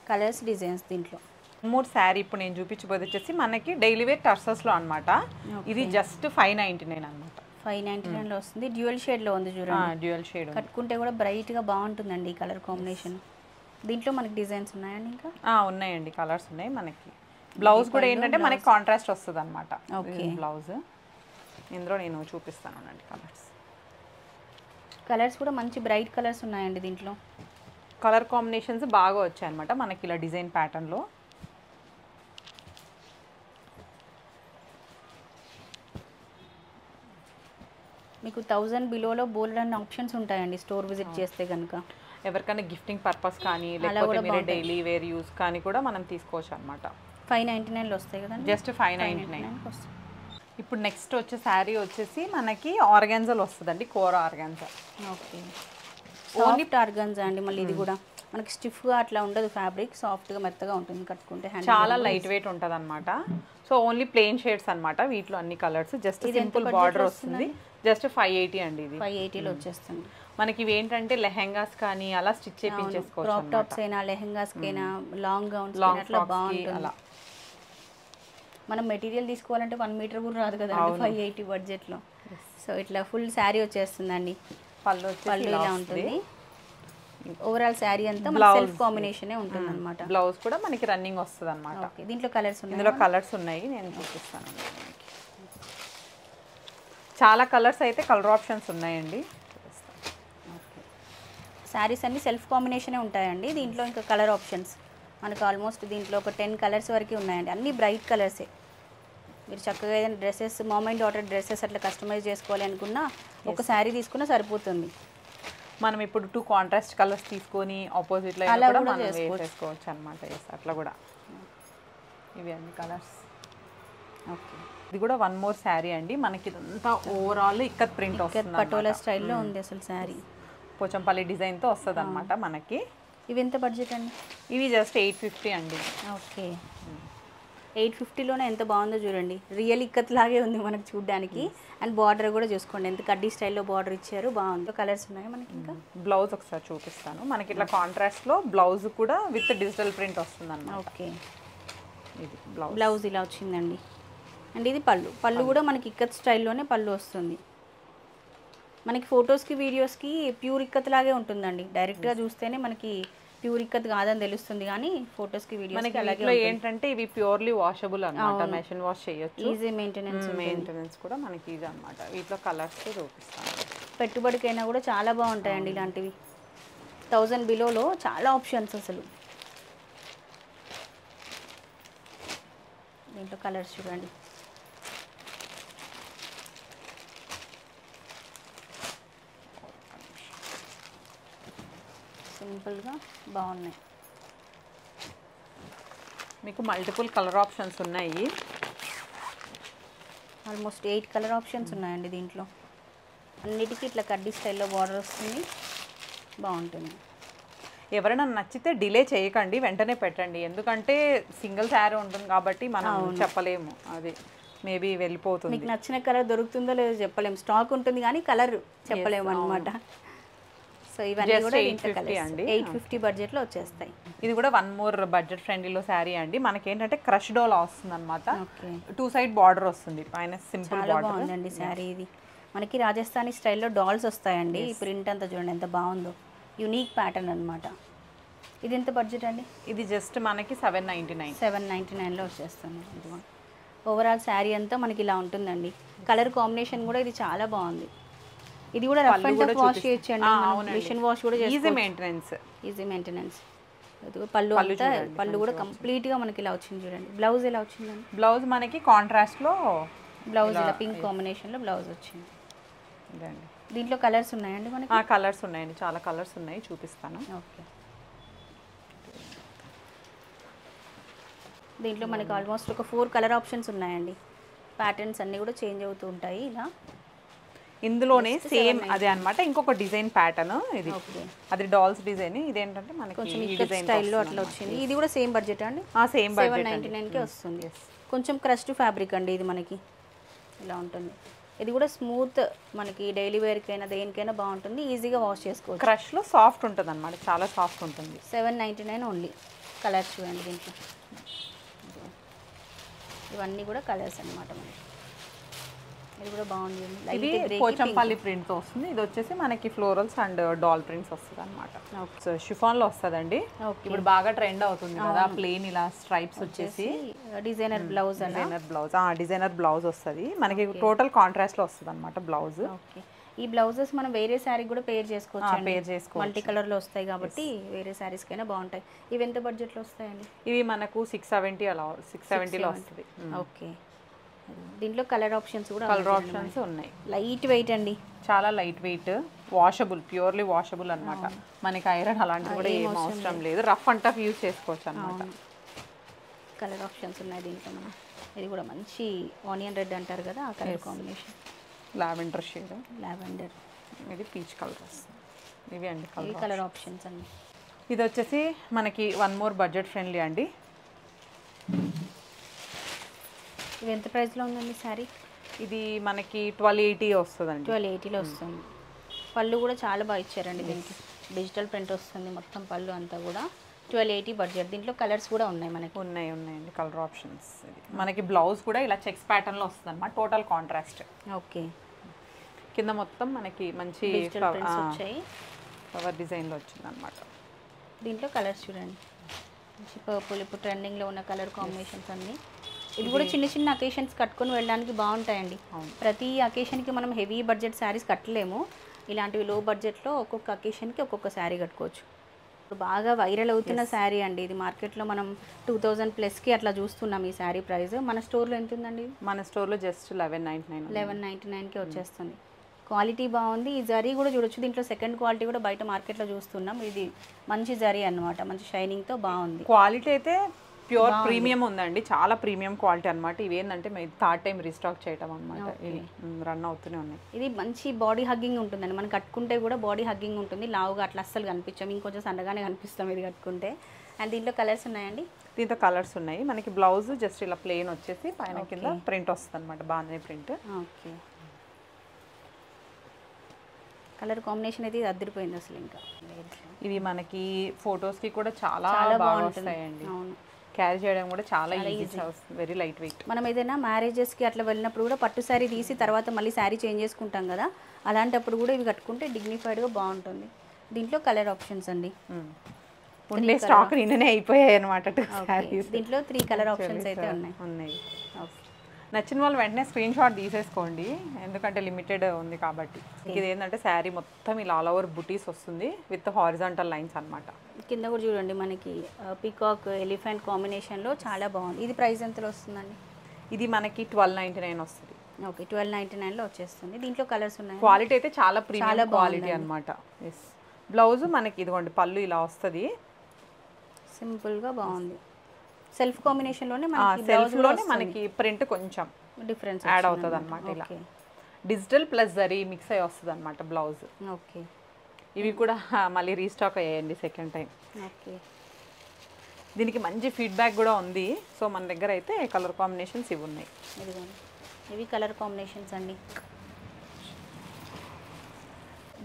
[SPEAKER 1] కలర్స్, డిజైన్స్ దీంట్లో.
[SPEAKER 2] మూడు శారీ ఇప్పుడు నేను చూపించబోదు వచ్చేసి మనకి డైలీ వేర్ టర్సెస్లో అనమాట. ఇది జస్ట్ 599 అనమాట.
[SPEAKER 1] 599లో వస్తుంది. డ్యూయల్ షేడ్లో ఉంది చూడండి.
[SPEAKER 2] డ్యూయల్ షేడ్
[SPEAKER 1] కట్టుకుంటే కూడా బ్రైట్గా బాగుంటుందండి ఈ కలర్ కాంబినేషన్. దీంట్లో మనకి డిజైన్స్ ఉన్నాయండి ఇంకా?
[SPEAKER 2] ఉన్నాయండి, కలర్స్ ఉన్నాయి మనకి. బ్లౌజ్ కూడా ఏంటంటే మనకి కాంట్రాస్ట్ వస్తుంది అనమాట.
[SPEAKER 1] ఓకే,
[SPEAKER 2] బ్లౌజ్ ఇందులో నేను చూపిస్తాను అండి.
[SPEAKER 1] కలర్స్ కూడా మంచి బ్రైట్ కలర్స్ ఉన్నాయండి దీంట్లో.
[SPEAKER 2] కలర్ కాంబినేషన్స్ బాగా వచ్చాయి అనమాట మనకి ఇలా డిజైన్ ప్యాటర్న్లో.
[SPEAKER 1] మీకు 1000 బిలోలో బోల్డ్ అన్ని ఆప్షన్స్ ఉంటాయండి స్టోర్ విజిట్ చేస్తే కనుక.
[SPEAKER 2] ఎవరికైనా గిఫ్టింగ్ పర్పస్ కానీ లేకపోతే మీరు డైలీ వేర్ యూస్ కానీ కూడా మనం తీసుకోవచ్చు అనమాట.
[SPEAKER 1] 599లో వస్తాయి కదండి,
[SPEAKER 2] జస్ట్ 599 వస్తాయి. ఇప్పుడు నెక్స్ట్ వచ్చే శారీ వచ్చేసి మనకి ఆర్గాన్జాలో వస్తుందండి, కోరా ఆర్గాన్జా.
[SPEAKER 1] ఓకే, ఓన్లీ ఆర్గాన్జా అండి. మళ్ళీ ఇది కూడా మనకి స్టిఫ్గా అట్లా ఉండదు ఫ్యాబ్రిక్, సాఫ్ట్గా మెత్తగా ఉంటుంది కట్టుకుంటే.
[SPEAKER 2] చాలా లైట్ వెయిట్ ఉంటుంది అనమాట. సో ఓన్లీ ప్లెయిన్ షేడ్స్ అనమాట వీటిలో అన్ని కలర్స్. జస్ట్ సింపుల్ బార్డర్ వస్తుంది. జస్ట్ 580 అండి. ఇది
[SPEAKER 1] 580లో వచ్చేస్తుంది
[SPEAKER 2] మనకి. ఇవి ఏంటంటే లెహెంగాస్ కానీ అలా స్టిచ్ చేయించేసుకోవచ్చు.
[SPEAKER 1] క్రాప్ టాప్స్ అయినా, లెహెంగాస్ కైనా, లాంగ్ గౌన్స్ అట్లా బాగుంటుంది. అలా మనం మెటీరియల్ తీసుకోవాలంటే 1 మీటర్ కూడా రాదు కదండి 580 బడ్జెట్లో. సో ఇట్లా ఫుల్ శారీ వచ్చేస్తుందండి. పళ్ళు ఇలా ఉంటుంది. ఓవరాల్ శారీ అంతా సెల్ఫ్ కాంబినేషనే ఉంటుంది అనమాట.
[SPEAKER 2] బ్లౌజ్ కూడా మనకి రన్నింగ్ వస్తుంది అనమాట.
[SPEAKER 1] దీంట్లో కలర్స్ ఉన్నాయి.
[SPEAKER 2] ఇందులో కలర్స్ ఉన్నాయి, నేను చూపిస్తాను. చాలా కలర్స్ అయితే కలర్ ఆప్షన్స్ ఉన్నాయండి.
[SPEAKER 1] శారీస్ అన్ని సెల్ఫ్ కాంబినేషనే ఉంటాయండి. దీంట్లో ఇంకా కలర్ ఆప్షన్స్ మనకు ఆల్మోస్ట్ దీంట్లో ఒక 10 కలర్స్ వరకు ఉన్నాయండి. అన్ని బ్రైట్ కలర్సే. మీరు చక్కగా ఏదైనా dresses, mom and daughter dresses అట్లా కస్టమైజ్ చేసుకోవాలి అనుకున్నా ఒక శారీ తీసుకున్నా సరిపోతుంది.
[SPEAKER 2] మనం ఇప్పుడు 2 కాంట్రాస్ట్ కలర్స్ తీసుకొని ఆపోజిట్లో కూడా మనం వేసుకోవచ్చు అనమాట. అట్లా కూడా ఇవి అన్ని కలర్స్. ఓకే, ఇది కూడా 1 మోర్ శారీ అండి. మనకి ఇదంతా ఓవరాల్ ఇక్కత్ ప్రింట్ వస్తుంది,
[SPEAKER 1] పటోలా స్టైల్లో ఉంది అసలు శారీ.
[SPEAKER 2] పోచంపల్లి డిజైన్తో వస్తుంది అనమాట మనకి.
[SPEAKER 1] ఇవి ఎంత బడ్జెట్ అండి?
[SPEAKER 2] ఇవి జస్ట్ 850 అండి.
[SPEAKER 1] ఓకే, 850లోనే ఎంత బాగుందో చూడండి. రియల్ ఇక్కత్ లాగే ఉంది మనకు చూడడానికి. అండ్ బార్డర్ కూడా చూసుకోండి, ఎంత కడ్డీ స్టైల్లో బార్డర్ ఇచ్చారు, బాగుంది. కలర్స్ ఉన్నాయి మనకి ఇంకా.
[SPEAKER 2] బ్లౌజ్ ఒకసారి చూపిస్తాను. మనకి ఇట్లా కాంట్రాస్ట్లో బ్లౌజ్ కూడా విత్ డిజిటల్ ప్రింట్ వస్తుంది అన్నమాట.
[SPEAKER 1] ఓకే,
[SPEAKER 2] ఇది
[SPEAKER 1] బ్లౌజ్ ఇలా వచ్చిందండి. అండ్ ఇది పళ్ళు కూడా మనకి ఇక్కత్ స్టైల్లోనే పళ్ళు వస్తుంది. మనకి ఫొటోస్కి, వీడియోస్కి ప్యూర్ ఇక్కత్ లాగే ఉంటుందండి. డైరెక్ట్గా చూస్తేనే మనకి ప్యూర్ ఇక్కత్ కాదని తెలుస్తుంది, కానీ ఫొటోస్కి, వీడియోస్కి అలాగే.
[SPEAKER 2] ఏంటంటే ఇవి ప్యూర్లీ వాషబుల్ అన్నమాట, మెషిన్ వాష్ చేయొచ్చు.
[SPEAKER 1] ఈజీ మెయింటెనెన్స్
[SPEAKER 2] కూడా మనకి ఇది అన్నమాట. వీటిలో కలర్స్ చూపిస్తాను.
[SPEAKER 1] పెట్టుబడికైనా కూడా చాలా బాగుంటాయండి ఇలాంటివి. 1000 బిలోలో చాలా ఆప్షన్స్ అసలు. దీంట్లో కలర్స్ చూడండి. సింపుల్గా బాగున్నాయి.
[SPEAKER 2] మీకు మల్టిపుల్ కలర్ ఆప్షన్స్ ఉన్నాయి.
[SPEAKER 1] ఆల్మోస్ట్ 8 కలర్ ఆప్షన్స్ ఉన్నాయండి దీంట్లో. అన్నిటికీ ఇట్లా కడ్డీ స్టైల్లో బార్డర్ వస్తుంది, బాగుంటుంది.
[SPEAKER 2] ఎవరైనా నచ్చితే డిలే చేయకండి, వెంటనే పెట్టండి. ఎందుకంటే సింగిల్ శారీ ఉంటుంది కాబట్టి మనం చెప్పలేము, అది మేబీ వెళ్ళిపోతుంది.
[SPEAKER 1] మీకు నచ్చిన కలర్ దొరుకుతుందో లేదో చెప్పలేము, స్టాక్ ఉంటుంది కానీ కలర్ చెప్పలేము అనమాట. సో ఇవన్నీ కూడా 850 బడ్జెట్లో వచ్చేస్తాయి.
[SPEAKER 2] ఇది కూడా వన్ మోర్ బడ్జెట్ ఫ్రెండ్లీలో శారీ అండి. మనకేంటంటే క్రష్ డోలా వస్తుంది అనమాట. 2 సైడ్ బార్డర్ వస్తుంది, పైన సింపుల్ బార్డర్.
[SPEAKER 1] బాగుందండి శారీ. ఇది మనకి రాజస్థానీ స్టైల్లో డాల్స్ వస్తాయండి. ఈ ప్రింట్ అంతా చూడండి ఎంత బాగుందో, యూనిక్ ప్యాటర్న్ అనమాట. ఇది ఎంత బడ్జెట్ అండి?
[SPEAKER 2] ఇది జస్ట్ మనకి 799లో
[SPEAKER 1] వచ్చేస్తుంది. ఓవరాల్ శారీ అంతా మనకి ఇలా ఉంటుందండి. కలర్ కాంబినేషన్ కూడా ఇది చాలా బాగుంది. ఇది కూడా రఫ్ అండ్ టఫ్ వాష్ చేయొచ్చండి, మిషన్ వాష్ కూడా చేసుకోవచ్చు. Easy maintenance. పళ్ళు కూడా కంప్లీట్ గా మనకి ఇలా వచ్చింది చూడండి. బ్లౌజ్ ఎలా వచ్చిందండి?
[SPEAKER 2] బ్లౌజ్ మనకి కాంట్రాస్ట్ లో
[SPEAKER 1] బ్లౌజ్ ఇలా పింక్ కాంబినేషన్ లో బ్లౌజ్ వచ్చింది. దీంట్లో కలర్స్ ఉన్నాయండి మనకి?
[SPEAKER 2] కలర్స్ ఉన్నాయండి, చాలా కలర్స్ ఉన్నాయి, చూపిస్తాను.
[SPEAKER 1] ఓకే. దీంట్లో మనకి ఆల్మోస్ట్ ఒక 4 కలర్ ఆప్షన్స్ ఉన్నాయండి. ప్యాటర్న్స్ అన్నీ కూడా చేంజ్ అవుతూ ఉంటాయి ఇలా.
[SPEAKER 2] ఇందులోనే సేమ్ అదే అన్నమాట, ఇంకొక డిజైన్ ప్యాటర్న్. ఇది అది డాల్స్ డిజైన్. ఇదేంటంటే మనకి
[SPEAKER 1] కొంచెం ఈ స్టైల్లో అట్లా వచ్చింది. ఇది కూడా సేమ్ బడ్జెట్ అండి?
[SPEAKER 2] సేమ్ బడ్జెట్,
[SPEAKER 1] 799కే వస్తుంది. కొంచెం క్రస్ట్ ఫ్యాబ్రిక్ అండి ఇది, మనకి ఇలా ఉంటుంది. ఇది కూడా స్మూత్, మనకి డైలీ వేర్కైనా దేనికైనా బాగుంటుంది, ఈజీగా వాష్ చేసుకోవచ్చు.
[SPEAKER 2] క్రష్లో సాఫ్ట్ ఉంటుంది అనమాట, చాలా సాఫ్ట్ ఉంటుంది.
[SPEAKER 1] 799 ఓన్లీ. కలర్స్ చూడండి దీంట్లో. ఇవన్నీ కూడా కలర్స్ అన్నమాట మనకి. ఇది కూడా బాగుంది.
[SPEAKER 2] ఇది పోచంపల్లి ప్రింట్ తో వస్తుంది. ఇది వచ్చేసి మనకి ఫ్లోరల్స్ అండ్ డాల్ ప్రింట్స్ వస్తుంది అనమాట. సో షిఫాన్ లో వస్తుందండి. ఇప్పుడు బాగా ట్రెండ్ అవుతుంది కదా ప్లెయిన్ ఇలా స్ట్రైప్స్ వచ్చేసి.
[SPEAKER 1] డిజైనర్ బ్లౌజ్
[SPEAKER 2] డిజైనర్ బ్లౌజ్ వస్తుంది మనకి. టోటల్ కాంట్రాస్ట్ లో వస్తుంది అనమాట బ్లౌజ్.
[SPEAKER 1] ఈ బ్లౌజెస్ మనం వేరే శారీ కూడా పేర్ చేసుకోవచ్చు. మల్టీ కలర్ లో వస్తాయి కాబట్టి వేరే శారీస్ కైనా బాగుంటాయి. ఇవి ఎంత బడ్జెట్ లో వస్తాయండి?
[SPEAKER 2] ఇవి మనకు 670 అలా 670లో వస్తుంది.
[SPEAKER 1] ఓకే. దీంట్లో కలర్ ఆప్షన్స్
[SPEAKER 2] ఉన్నాయి.
[SPEAKER 1] లైట్ వెయిట్ అండి,
[SPEAKER 2] చాలా light weight, washable, purely washable అన్నమాట. మనకి ఐరన్ అలాంటివి కూడా ఏం అవసరం లేదు, రఫ్ అండ్ టఫ్ యూజ్ చేసుకోవచ్చు అన్నమాట.
[SPEAKER 1] కలర్ ఆప్షన్స్ ఉన్నాయి దీంట్లో. మనం ఇది కూడా మంచి ఆనియన్ రెడ్ అంటారు కదా, ఆ colour combination.
[SPEAKER 2] Lavender shade,
[SPEAKER 1] lavender.
[SPEAKER 2] ఇది పీచ్ కలర్ వస్తుంది. ఇవి అండి
[SPEAKER 1] కలర్ ఆప్షన్స్ అండి.
[SPEAKER 2] ఇది వచ్చేసి మనకి వన్ మోర్ బడ్జెట్ ఫ్రెండ్లీ అండి.
[SPEAKER 1] ఇది ఎంత ప్రైస్లో ఉందండి శారీ?
[SPEAKER 2] ఇది మనకి 1280 వస్తుందండి.
[SPEAKER 1] 1280లో వస్తుంది. పళ్ళు కూడా చాలా బాగా ఇచ్చారండి దీనికి. డిజిటల్ ప్రింట్ వస్తుంది మొత్తం పళ్ళు అంతా కూడా. 1280 బడ్జెట్. దీంట్లో కలర్స్ కూడా ఉన్నాయి మనకి.
[SPEAKER 2] ఉన్నాయండి కలర్ ఆప్షన్స్. మనకి బ్లౌజ్ కూడా ఇలా చెక్స్ ప్యాటర్న్లో వస్తుంది అనమాట, టోటల్ కాంట్రాస్ట్.
[SPEAKER 1] ఓకే.
[SPEAKER 2] కింద మొత్తం మనకి మంచి ఫ్లవర్ డిజైన్లో వచ్చింది అనమాట.
[SPEAKER 1] దీంట్లో కలర్స్ చూడండి, మంచి పర్పుల్, ఇప్పుడు ట్రెండింగ్లో ఉన్న కలర్ కాంబినేషన్స్ అన్నీ. ఇది కూడా చిన్న చిన్న అకేషన్స్ కట్టుకొని వెళ్ళడానికి బాగుంటాయండి. ప్రతి అకేషన్కి మనం హెవీ బడ్జెట్ శారీస్ కట్టలేము. ఇలాంటివి లో బడ్జెట్లో ఒక్కొక్క అకేషన్కి ఒక్కొక్క శారీ కట్టుకోవచ్చు. బాగా వైరల్ అవుతున్న శారీ అండి ఇది. మార్కెట్లో మనం 2000+ అట్లా చూస్తున్నాం ఈ శారీ ప్రైస్. మన స్టోర్లో ఎంత ఉందండి?
[SPEAKER 2] మన స్టోర్లో జస్ట్ 1199కి
[SPEAKER 1] వచ్చేస్తుంది. క్వాలిటీ బాగుంది. ఈ జరీ కూడా చూడొచ్చు. దీంట్లో సెకండ్ క్వాలిటీ కూడా బయట మార్కెట్లో చూస్తున్నాం. ఇది మంచి జరీ అన్నమాట, మంచి షైనింగ్తో బాగుంది.
[SPEAKER 2] క్వాలిటీ అయితే ప్యూర్ ప్రీమియం ఉందండి, చాలా ప్రీమియం క్వాలిటీ అనమాట. ఇవి ఏంటంటే మేము థర్డ్ టైం రీస్టాక్ చేయటం అనమాట, రన్ అవుతూనే ఉన్నాయి.
[SPEAKER 1] ఇది మంచి బాడీ హగ్గింగ్ ఉంటుందండి. మనం కట్టుకుంటే కూడా బాడీ హగ్గింగ్ ఉంటుంది. లావుగా అట్లా అస్సలు కనిపించాం, ఇంకొంచెం సన్నగానే కనిపిస్తాం ఇది కట్టుకుంటే. అండ్ దీంట్లో కలర్స్ ఉన్నాయండి?
[SPEAKER 2] దీంతో కలర్స్ ఉన్నాయి. మనకి బ్లౌజ్ జస్ట్ ఇలా ప్లెయిన్ వచ్చేసి పైన కింద ప్రింట్ వస్తుంది అనమాట, బాగానే ప్రింట్.
[SPEAKER 1] ఓకే. కలర్ కాంబినేషన్ అయితే ఇది అదిరిపోయింది అసలు. ఇంకా
[SPEAKER 2] ఇది మనకి ఫొటోస్కి కూడా చాలా బాగా వస్తాయండి.
[SPEAKER 1] అవును,
[SPEAKER 2] క్యారీ చేయడం కూడా చాలా ఈజీ, వెరీ లైట్ వెయిట్.
[SPEAKER 1] మనం ఏదైనా మ్యారేజెస్కి అట్లా వెళ్ళినప్పుడు కూడా పట్టు శారీ తీసి తర్వాత మళ్ళీ శారీ చేంజ్ చేసుకుంటాం కదా, అలాంటప్పుడు కూడా ఇవి కట్టుకుంటే డిగ్నిఫైడ్గా బాగుంటుంది. దీంట్లో కలర్ ఆప్షన్స్ అండి.
[SPEAKER 2] ఉండే స్టాక్ నిన్ననే అయిపోయాయి అనమాట.
[SPEAKER 1] దీంట్లో 3 కలర్ ఆప్షన్స్ అయితే ఉన్నాయి.
[SPEAKER 2] నచ్చిన వాళ్ళు వెంటనే స్క్రీన్ షాట్ తీసేసుకోండి, ఎందుకంటే లిమిటెడ్ ఉంది కాబట్టి. ఇది ఏంటంటే శారీ మొత్తం ఇలా ఆల్ ఓవర్ బుటీస్ వస్తుంది విత్ హారిజాంటల్ లైన్స్ అనమాట.
[SPEAKER 1] కింద కూడా చూడండి మనకి పీకాక్ ఎలిఫెంట్ కాంబినేషన్లో చాలా బాగుంది. ఇది ప్రైస్ ఎంతలో వస్తుందండి?
[SPEAKER 2] ఇది మనకి 1299 వస్తుంది.
[SPEAKER 1] ఓకే 1299లో వచ్చేస్తుంది. దీంట్లో కలర్స్ ఉన్నాయి.
[SPEAKER 2] క్వాలిటీ అయితే చాలా ప్రీమియం క్వాలిటీ అన్నమాట. ఎస్. బ్లౌజ్ మనకి ఇదిగోండి పళ్ళు ఇలా వస్తుంది,
[SPEAKER 1] సింపుల్గా బాగుంది. సెల్ఫ్ కాంబినేషన్లోనే
[SPEAKER 2] సెల్ఫ్లోనే మనకి ప్రింట్ కొంచెం
[SPEAKER 1] డిఫరెన్స్
[SPEAKER 2] యాడ్ అవుతుంది అనమాట. ఇలా డిజిటల్ ప్లస్ జరీ మిక్స్ అయ్యి వస్తుంది అనమాట బ్లౌజ్.
[SPEAKER 1] ఓకే
[SPEAKER 2] ఇవి కూడా మళ్ళీ రీస్టాక్ అయ్యాయండి సెకండ్ టైం.
[SPEAKER 1] ఓకే
[SPEAKER 2] దీనికి మంచి ఫీడ్బ్యాక్ కూడా ఉంది. సో మన దగ్గర అయితే కలర్ కాంబినేషన్స్ ఇవి ఉన్నాయి.
[SPEAKER 1] ఇవి కలర్ కాంబినేషన్స్ అండి.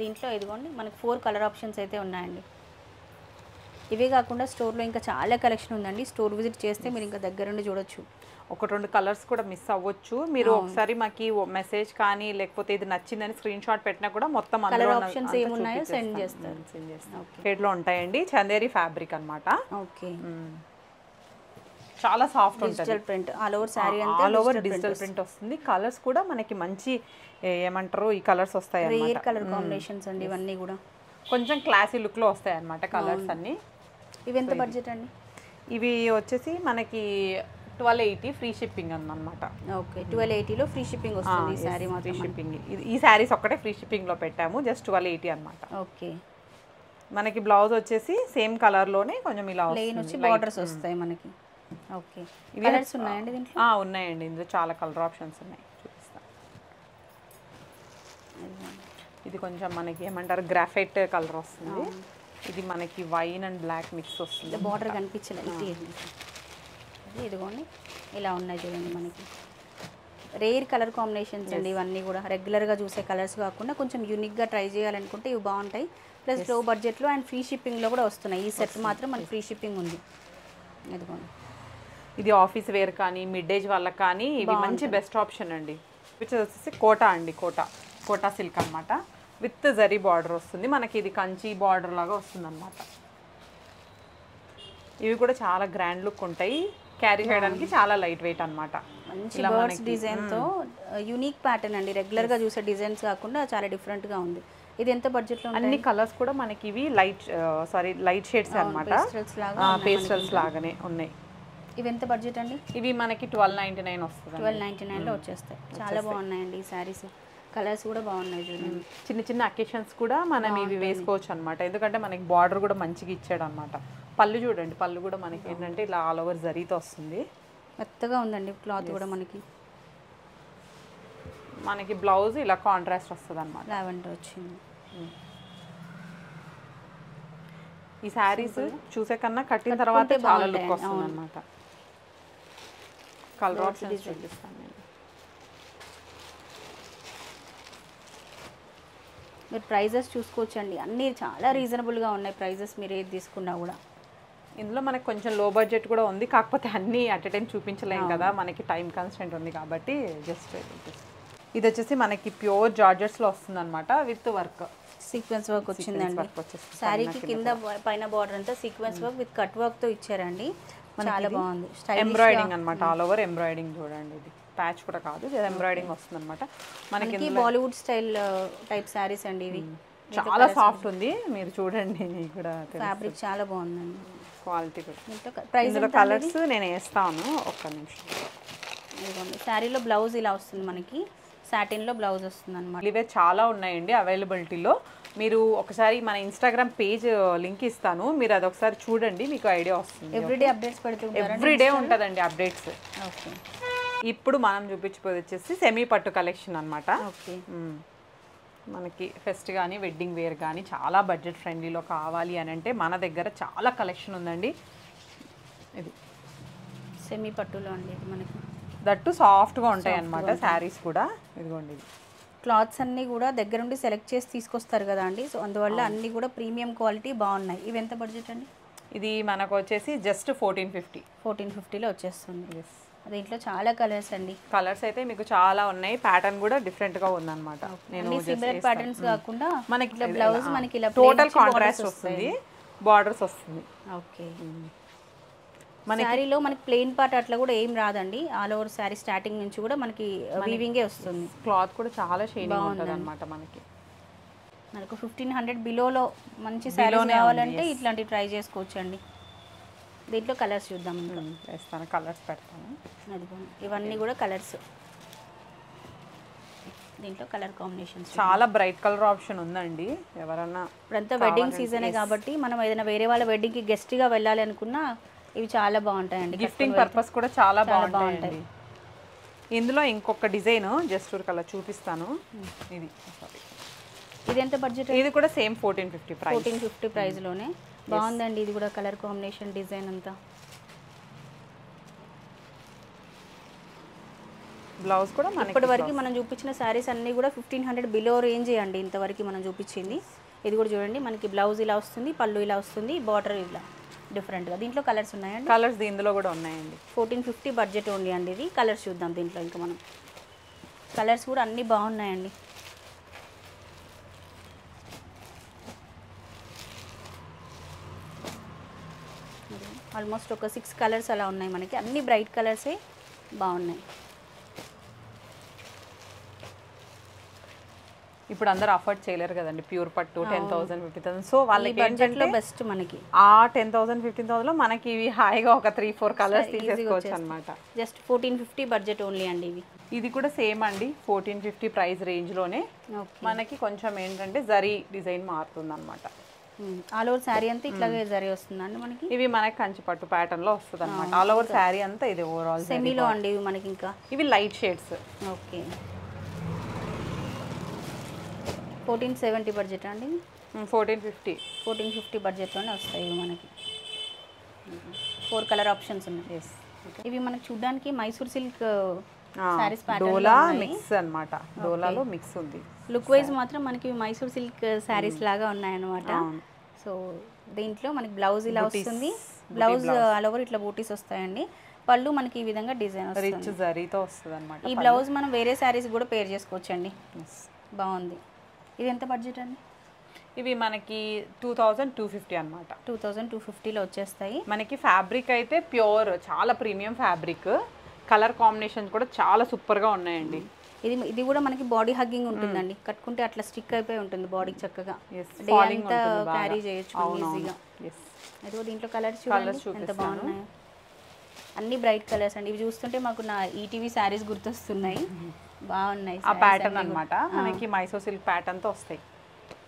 [SPEAKER 1] దీంట్లో ఇదిగోండి మనకి 4 కలర్ ఆప్షన్స్ అయితే ఉన్నాయండి. ఇవే కాకుండా స్టోర్లో ఇంకా చాలా కలెక్షన్ ఉందండి. స్టోర్ విజిట్ చేస్తే మీరు ఇంకా దగ్గర నుండి చూడొచ్చు.
[SPEAKER 2] 1-2 కలర్స్ కూడా మిస్ అవ్వచ్చు. మీరు ఒకసారి మాకు మెసేజ్ కానీ లేకపోతే ఇది నచ్చిందని స్క్రీన్ షాట్ పెట్టినా కూడా మొత్తం
[SPEAKER 1] కలర్ ఆప్షన్స్ ఏమున్నాయో సెండ్ చేస్తారు.
[SPEAKER 2] షేడ్లో ఉంటాయండి. చందేరి ఫ్యాబ్రిక్ అన్నమాట.
[SPEAKER 1] ఓకే
[SPEAKER 2] చాలా సాఫ్ట్ ఉంటుంది.
[SPEAKER 1] Digital print all over sorry అంతా
[SPEAKER 2] ఆల్ ఓవర్ డిజిటల్ ప్రింట్ వస్తుంది. కలర్స్ కూడా మనకి మంచి ఏమంటారు ఈ కలర్స్ వస్తాయి అన్నమాట.
[SPEAKER 1] రేర్ కలర్ కాంబినేషన్స్ అండి ఇవన్నీ కూడా.
[SPEAKER 2] కొంచెం క్లాసీ లుక్ లో వస్తాయి అన్నమాట కలర్స్ అన్ని.
[SPEAKER 1] ఇవి ఎంత బడ్జెట్ అండి?
[SPEAKER 2] ఇవి వచ్చేసి మనకి 1280 ఫ్రీ షిప్పింగ్ అన్నమాట.
[SPEAKER 1] ఓకే 1280లో ఫ్రీ షిప్పింగ్ వస్తుంది ఈ సారీ మాత్రం.
[SPEAKER 2] Free shipping. ఈ సారీస్ ఒక్కటే ఫ్రీ షిప్పింగ్ లో పెట్టాము, జస్ట్ 1280 అన్నమాట.
[SPEAKER 1] ఓకే
[SPEAKER 2] మనకి బ్లౌజ్ వచ్చేసి సేమ్ కలర్ లోనే కొంచెం ఇలా
[SPEAKER 1] ప్లెయిన్ వచ్చి బార్డర్స్ వస్తాయి మనకి. ఓకే కలర్స్ ఉన్నాయండి దీంట్లో?
[SPEAKER 2] ఉన్నాయండి, ఇందులో చాలా కలర్ ఆప్షన్స్ ఉన్నాయి, చూపిస్తాను. ఇది కొంచెం మనకి ఏమంటారు గ్రాఫైట్ కలర్ వస్తుంది. ఇది మనకి వైన్ అండ్ బ్లాక్ మిక్స్ వస్తుంది.
[SPEAKER 1] బార్డర్ కనిపించలేదు. ఇదిగోండి ఇలా ఉన్నాయి చూడండి. మనకి రేర్ కలర్ కాంబినేషన్స్ అండి ఇవన్నీ కూడా. రెగ్యులర్గా చూసే కలర్స్ కాకుండా కొంచెం యూనిక్గా ట్రై చేయాలనుకుంటే ఇవి బాగుంటాయి. ప్లస్ లో బడ్జెట్లో అండ్ ఫ్రీ షిప్పింగ్లో కూడా వస్తున్నాయి. ఈ సెట్ మాత్రం మనకి ఫ్రీ షిప్పింగ్ ఉంది. ఇదిగోండి
[SPEAKER 2] ఇది ఆఫీస్ వేర్ కానీ మిడ్ ఏజ్ వాళ్ళకి కానీ ఇవి మంచి బెస్ట్ ఆప్షన్ అండి. విచ్ వచ్చేసి కోటా అండి, కోటా సిల్క్ అన్నమాట. విత్ జరీ బార్డర్ వస్తుంది మనకి. ఇది కంచి బార్డర్ లాగా వస్తుంది అన్నమాట. ఇవి కూడా చాలా గ్రాండ్ లుక్ ఉంటాయి, క్యారీ చేయడానికి చాలా లైట్ వెయిట్ అన్నమాట.
[SPEAKER 1] మంచి బర్డ్స్ డిజైన్తో యూనిక్ ప్యాటర్న్ అండి. రెగ్యులర్గా చూసే డిజైన్స్ కాకుండా చాలా డిఫరెంట్గా ఉంది. ఇది ఎంత బడ్జెట్లో?
[SPEAKER 2] అన్ని కలర్స్ కూడా మనకి ఇవి లైట్ షేడ్స్ అన్నమాట. పేస్టల్స్ లాగానే ఉన్నాయి.
[SPEAKER 1] ఇవి ఎంత బడ్జెట్ అండి?
[SPEAKER 2] ఇవి మనకి 1299 వస్తుంది.
[SPEAKER 1] 1299లో వచ్చేస్తాయి. చాలా బాగున్నాయండి ఈ శారీస్. కలర్స్ కూడా బాగున్నాయి చూడండి.
[SPEAKER 2] చిన్న చిన్న అకేషన్స్ కూడా మనం ఇవి వేసుకోవచ్చు అనమాట. ఎందుకంటే మనకి బార్డర్ కూడా మంచిగా ఇచ్చాడు అనమాట. పళ్ళు చూడండి, పళ్ళు కూడా మనకి ఏంటంటే ఇలా ఆల్ ఓవర్ జరీతో వస్తుంది.
[SPEAKER 1] మెత్తగా ఉందండి క్లాత్ కూడా
[SPEAKER 2] మనకి బ్లౌజ్ ఇలా కాంట్రాస్ట్ వస్తుంది అనమాట.
[SPEAKER 1] లావెండర్ వచ్చింది.
[SPEAKER 2] ఈ శారీస్ చూసే కన్నా కట్టిన తర్వాత చాలా లుక్ వస్తుంది అనమాట. కలర్ ఆప్షన్స్ చూపిస్తాను నేను.
[SPEAKER 1] మీరు ప్రైజెస్ చూసుకోవచ్చండి, అన్నీ చాలా రీజనబుల్గా ఉన్నాయి ప్రైజెస్. మీరు ఏది తీసుకున్నా కూడా
[SPEAKER 2] ఇందులో మనకి కొంచెం లో బడ్జెట్ కూడా ఉంది, కాకపోతే అన్నీ అట్ ఎ టైం చూపించలేం కదా, మనకి టైం కన్స్టెంట్ ఉంది కాబట్టి. జస్ట్ ఇది వచ్చేసి మనకి ప్యూర్ జార్జెట్స్లో వస్తుంది అనమాట. విత్ వర్క్
[SPEAKER 1] సీక్వెన్స్ వర్క్ వచ్చిందండి. శారీకి కింద పైన బార్డర్ అంతా సీక్వెన్స్ వర్క్ విత్ కట్ వర్క్తో ఇచ్చారండి. చాలా బాగుంది.
[SPEAKER 2] ఎంబ్రాయిడింగ్ అనమాట, ఆల్ ఓవర్ ఎంబ్రాయిడింగ్ చూడండి. ఇది ప్యాచ్ కూడా కాదు, ఎంబ్రాయిడింగ్ వస్తుంది అనమాట
[SPEAKER 1] మనకి. బాలీవుడ్ స్టైల్ టైప్ శారీస్ అండి ఇవి.
[SPEAKER 2] చాలా సాఫ్ట్ ఉంది, మీరు చూడండి. కూడా
[SPEAKER 1] ఫ్యాబ్రిక్ చాలా బాగుందండి,
[SPEAKER 2] క్వాలిటీ కూడా. ప్రైస్ కలర్స్ నేను వేస్తాను, ఒక్క నిమిషం.
[SPEAKER 1] ఇదిగోండి శారీలో బ్లౌజ్ ఇలా వస్తుంది మనకి. సాటిన్లో బ్లౌజ్ వస్తుంది అనమాట.
[SPEAKER 2] ఇవే చాలా ఉన్నాయండి అవైలబిలిటీలో. మీరు ఒకసారి మన ఇన్స్టాగ్రామ్ పేజ్ లింక్ ఇస్తాను, మీరు అది ఒకసారి చూడండి, మీకు ఐడియా వస్తుంది.
[SPEAKER 1] ఎవ్రీడే అప్డేట్స్ పెడుతుంటారు?
[SPEAKER 2] ఎవ్రీడే ఉంటుందండి అప్డేట్స్.
[SPEAKER 1] ఓకే.
[SPEAKER 2] ఇప్పుడు మనం చూపించిపోయి వచ్చేసి సెమీ పట్టు కలెక్షన్ అనమాట.
[SPEAKER 1] ఓకే.
[SPEAKER 2] మనకి ఫెస్ట్ కానీ వెడ్డింగ్ వేర్ కానీ చాలా బడ్జెట్ ఫ్రెండ్లీలో కావాలి అని అంటే మన దగ్గర చాలా కలెక్షన్ ఉందండి. ఇది
[SPEAKER 1] సెమీ పట్టులో అండి ఇది మనకి.
[SPEAKER 2] దట్టు సాఫ్ట్గా ఉంటాయి అన్నమాట శారీస్ కూడా. ఇదిగోండి, ఇది
[SPEAKER 1] క్లాత్స్ అన్నీ కూడా దగ్గర నుండి సెలెక్ట్ చేసి తీసుకొస్తారు కదా అండి. సో అందువల్ల అన్నీ కూడా ప్రీమియం క్వాలిటీ బాగున్నాయి. ఇవి ఎంత బడ్జెట్ అండి?
[SPEAKER 2] ఇది మనకు వచ్చేసి జస్ట్ 1450.
[SPEAKER 1] 1450లో వచ్చేస్తుంది. దీంట్లో చాలా కలర్స్ అండి.
[SPEAKER 2] కలర్స్ అయితే మీకు చాలా ఉన్నాయి. ప్యాటర్న్ కూడా డిఫరెంట్గా ఉందన్నమాట.
[SPEAKER 1] నేను సిమిలర్ ప్యాటర్న్స్ కాకుండా
[SPEAKER 2] మనకి
[SPEAKER 1] ఇట్లా బ్లౌజ్ మనకి ఇలా
[SPEAKER 2] టోటల్ కాంట్రాస్ట్ వస్తుంది, బార్డర్స్ వస్తుంది.
[SPEAKER 1] ఓకే. శారీలో మనకి ప్లెయిన్ పార్ట్ అట్లా కూడా ఏం రాదండి. ఆల్ ఓవర్ శారీ స్టార్టింగ్ నుంచి కూడా మనకి వీవింగే వస్తుంది.
[SPEAKER 2] క్లాత్ కూడా చాలా షైనింగ్ ఉంటుంది అన్నమాట. మనకు
[SPEAKER 1] 1500 బిలోలో మంచి శారీస్ కావాలంటే ఇట్లాంటివి ట్రై చేసుకోవచ్చు అండి. దీంట్లో కలర్స్ చూద్దాం ఇంకా.
[SPEAKER 2] వేస్తాను, కలర్స్ పెడతాను.
[SPEAKER 1] అదిగోండి ఇవన్నీ కూడా కలర్స్. దీంట్లో కలర్ కాంబినేషన్స్
[SPEAKER 2] చాలా బ్రైట్ కలర్ ఆప్షన్ ఉందండి. ఎవరన్నా
[SPEAKER 1] ఇప్పుడంతా వెడ్డింగ్ సీజనే కాబట్టి మనం ఏదైనా వేరే వాళ్ళ వెడ్డింగ్కి గెస్ట్గా వెళ్ళాలి అనుకున్నా ఇవి చాలా బాగుంటాయండి.
[SPEAKER 2] గిఫ్టింగ్ పర్పస్ కూడా చాలా బాగుంటాయి. ఇందులో ఇంకొక డిజైన్ జస్ట్ కలర్ చూపిస్తాను. ఇది
[SPEAKER 1] ఇది ఎంత బడ్జెట్?
[SPEAKER 2] ఇది కూడా సేమ్ 1450 ప్రైస్.
[SPEAKER 1] 1450 ప్రైస్లోనే బాగుందండి. ఇది కూడా కలర్ కాంబినేషన్ డిజైన్ అంతా.
[SPEAKER 2] బ్లౌజ్ కూడా మనకి
[SPEAKER 1] ఇప్పటి వరకు మనం చూపించిన శారీస్ అన్నీ కూడా 1500 బిలో రేంజ్ అండి. ఇంతవరకు మనం చూపించింది. ఇది కూడా చూడండి మనకి బ్లౌజ్ ఇలా వస్తుంది, పళ్ళు ఇలా వస్తుంది, బార్డర్ ఇలా డిఫరెంట్గా. దీంట్లో కలర్స్ ఉన్నాయండి.
[SPEAKER 2] కలర్స్ దీనిలో కూడా ఉన్నాయండి.
[SPEAKER 1] 1450 బడ్జెట్ ఓన్లీ అండి. ఇది కలర్స్ చూద్దాం దీంట్లో. ఇంకా మనం కలర్స్ కూడా అన్నీ బాగున్నాయండి. ఆల్మోస్ట్ ఒక 6 కలర్స్ అలా ఉన్నాయి మనకి. అన్ని బ్రైట్ కలర్సే బాగున్నాయి.
[SPEAKER 2] ఇప్పుడు అందరూ అఫోర్డ్ చేయలేరు కదండి ప్యూర్ పట్టు 10,000 15,000. సో వాళ్ళకి
[SPEAKER 1] బడ్జెట్లో బెస్ట్ మనకి.
[SPEAKER 2] ఆ 10,000 15,000లో మనకి ఇవి హాయిగా ఒక 3-4 కలర్స్ తీసేసుకోవచ్చు అనమాట.
[SPEAKER 1] జస్ట్ 1450 బడ్జెట్ ఓన్లీ అండి ఇవి.
[SPEAKER 2] ఇది కూడా సేమ్ అండి 1450 ప్రైస్ రేంజ్లోనే. మనకి కొంచెం ఏంటంటే జరీ డిజైన్ మారుతుంది అనమాట.
[SPEAKER 1] ఆల్ ఓవర్ శారీ అంతా ఇట్లాగే జరీ వస్తుందండి మనకి.
[SPEAKER 2] ఇవి మనకి కంచి పట్టు ప్యాటర్న్ లో వస్తుంది అనమాట. ఆల్ ఓవర్ శారీ అంతా ఇది ఓవరాల్
[SPEAKER 1] సెమీలో అండి ఇవి మనకి. ఇంకా
[SPEAKER 2] ఇవి లైట్ షేడ్స్.
[SPEAKER 1] ఓకే 1470 బడ్జెట్ అండి.
[SPEAKER 2] 1450
[SPEAKER 1] బడ్జెట్లోనే వస్తాయి ఇవి మనకి. 4 కలర్ ఆప్షన్స్ ఉన్నాయి. ఇవి మనకి చూడడానికి మైసూర్ సిల్క్ సారీస్ ప్యాటర్న్
[SPEAKER 2] డోలా మిక్స్ అన్నమాట. డోలాలో మిక్స్ ఉంది.
[SPEAKER 1] లుక్ వైజ్ మాత్రం మనకి మైసూర్ సిల్క్ సారీస్ లాగా ఉన్నాయన్నమాట. సో దీంట్లో మనకి బ్లౌజ్ ఇలా వస్తుంది. బ్లౌజ్ ఆల్ ఓవర్ ఇట్లా బూటీస్ వస్తాయండి. పళ్ళు మనకి ఈ విధంగా డిజైన్ వస్తుంది.
[SPEAKER 2] రిచ్ జరీతో వస్తుంది అన్నమాట.
[SPEAKER 1] ఈ బ్లౌజ్ మనం వేరే సారీస్ కూడా పేర్ చేసుకోవచ్చండి. బాగుంది. ఇది ఎంత బడ్జెట్ అండి?
[SPEAKER 2] ఇవి మనకి 2250 అన్నమాట.
[SPEAKER 1] 2250లో వచ్చేస్తాయి.
[SPEAKER 2] మనకి ఫ్యాబ్రిక్ అయితే ప్యూర్, చాలా ప్రీమియం ఫ్యాబ్రిక్. కలర్ కాంబినేషన్ కూడా చాలా సూపర్గా ఉన్నాయండి.
[SPEAKER 1] ఇది కూడా మనకి బాడీ హగ్గింగ్ ఉంటుందండి. కట్టుకుంటే అట్లా స్టిక్ అయిపోయి ఉంటుంది బాడీకి చక్కగా. క్యారీ చేయొచ్చు ఈజీగా. అదిగో దీంట్లో కలర్స్ చూడండి ఎంత బాగున్నాయి. అన్ని బ్రైట్ కలర్స్ అండి. ఇవి చూస్తుంటే మాకు నా ఈటీవీ శారీస్ గుర్తొస్తున్నాయి. బాగున్నాయి.
[SPEAKER 2] ఆ ప్యాటర్న్ అన్నమాట. మనకి మైసూర్ సిల్క్ ప్యాటర్న్ తో వస్తాయి.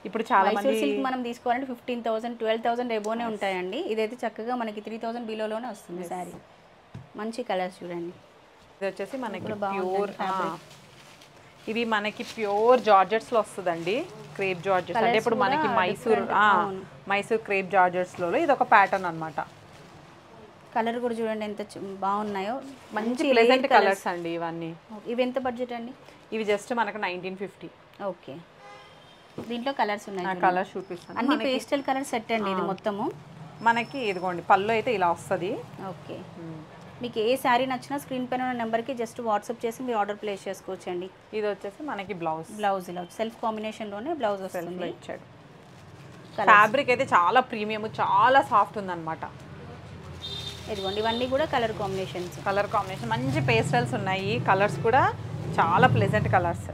[SPEAKER 2] ఇప్పుడు చాలా మంది
[SPEAKER 1] సిల్క్ మనం తీసుకోవాలంటే 15,000 12,000 ఎబోనే ఉంటాయండి. ఇదైతే చక్కగా మనకి 3,000 బిలోలోనే వస్తుంది శారీ. మంచి కలర్స్ చూడండి.
[SPEAKER 2] ఇది వచ్చేసి మనకి ప్యూర్, ఇవి మనకి ప్యూర్ జార్జెట్స్ లో వస్తుందండి. క్రేప్ జార్జెట్స్ అంటే ఇప్పుడు మనకి మైసూర్ క్రేప్ జార్జెట్స్ లో ఇది ఒక ప్యాటర్న్ అన్నమాట.
[SPEAKER 1] కలర్ కూడా చూడండి ఎంత బాగున్నాయో.
[SPEAKER 2] మంచి ప్లెజెంట్ కలర్స్ అండి ఇవన్నీ.
[SPEAKER 1] ఇవి ఎంత బడ్జెట్ అండి?
[SPEAKER 2] ఇవి జస్ట్ మనకు 1950.
[SPEAKER 1] ఓకే దీంట్లో కలర్స్ ఉన్నాయి.
[SPEAKER 2] కలర్స్ చూపిస్తాను.
[SPEAKER 1] అన్ని పేస్టల్ కలర్ సెట్ అండి ఇది మొత్తము.
[SPEAKER 2] మనకి ఇదిగోండి పళ్ళు అయితే ఇలా వస్తుంది.
[SPEAKER 1] ఓకే మీకు ఏ శారీ నచ్చినా స్క్రీన్ పైన ఉన్న నెంబర్కి జస్ట్ వాట్సాప్ చేసి మీరు ఆర్డర్ ప్లేస్ చేసుకోవచ్చండి.
[SPEAKER 2] ఇది వచ్చేసి మనకి బ్లౌజ్
[SPEAKER 1] ఇలా సెల్ఫ్ కాంబినేషన్లోనే బ్లౌజ్ వస్తుంది.
[SPEAKER 2] ఇచ్చాడు. ఫ్యాబ్రిక్ అయితే చాలా ప్రీమియం, చాలా సాఫ్ట్ ఉందన్నమాట.
[SPEAKER 1] ఇదిగోండి ఇవన్నీ కూడా కలర్ కాంబినేషన్
[SPEAKER 2] మంచి పేస్టల్స్ ఉన్నాయి. కలర్స్ కూడా చాలా ప్లెజెంట్ కలర్స్.